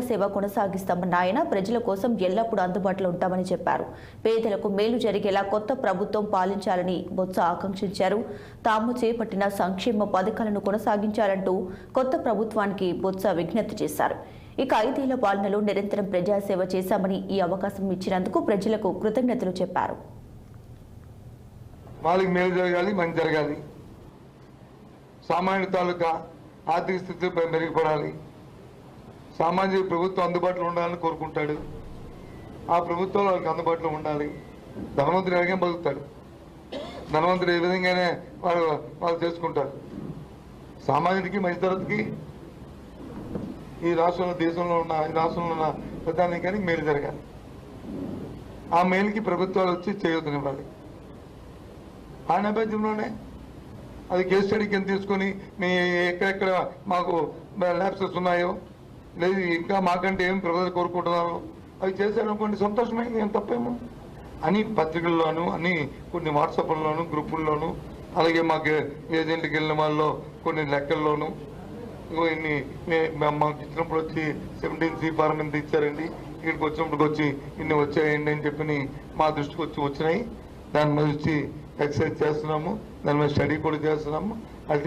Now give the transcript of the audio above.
సేవ కొనసాగిస్తామన్న ఆయన ప్రజల కోసం ఎల్లప్పుడూ అందుబాటులో ఉంటామని చెప్పారు. పేదలకు మేలు జరిగేలా కొత్త ప్రభుత్వం పాలించాలని బొత్స ఆకాంక్షించారు. తాము చేపట్టిన సంక్షేమ పథకాలను కొనసాగించాలంటూ కొత్త ప్రభుత్వానికి బొత్స విజ్ఞప్తి చేశారు. ఇక 5 ఏళ్ల పాలనలో నిరంతరం ప్రజాసేవ చేశామని ఈ అవకాశం ఇచ్చినందుకు ప్రజలకు కృతజ్ఞతలు చెప్పారు. వాళ్ళకి మేలు జరగాలి, మంచి జరగాలి, సామాన్య తాలూకా ఆర్థిక స్థితి మెరుగుపడాలి, సామాజిక ప్రభుత్వం అందుబాటులో ఉండాలని కోరుకుంటాడు. ఆ ప్రభుత్వం వాళ్ళకి అందుబాటులో ఉండాలి. ధనవంతుడు ఎలాగే బతుకుతాడు, ధనవంతుడు ఏ విధంగానే వాళ్ళు చేసుకుంటారు. సామాన్యుడికి మధ్యతరగతికి ఈ రాష్ట్రంలో దేశంలో ఉన్న ప్రధానికానికి మేలు జరగాలి. ఆ మేలుకి ప్రభుత్వాలు వచ్చి చేయొద్దనివ్వాలి. ఆ నేపథ్యంలోనే అది కేస్ స్టడీ కింద తీసుకొని మీ ఎక్కడెక్కడ మాకు ల్యాబ్సెస్ ఉన్నాయో, లేదు ఇంకా మాకంటే ఏం ప్రజలు కోరుకుంటున్నారో అవి చేశారనుకోండి, సంతోషమైంది, ఏం తప్పేమో అని పత్రికల్లోనూ, అని కొన్ని వాట్సాప్ల్లోనూ, గ్రూపుల్లోనూ, అలాగే మాకు ఏజెంట్కి వెళ్ళిన వాళ్ళలో కొన్ని లెక్కల్లోనూ ఇన్ని మాకు ఇచ్చినప్పుడు వచ్చి 17C ఫారం ఎంత ఇచ్చారండి, ఇక్కడికి వచ్చినప్పుడు వచ్చి ఇన్ని వచ్చాయండి అని చెప్పి మా దృష్టికి వచ్చినాయి. దాని మీద వచ్చి ఎక్సర్సైజ్ చేస్తున్నాము, దాని మీద స్టడీ కూడా చేస్తున్నాము.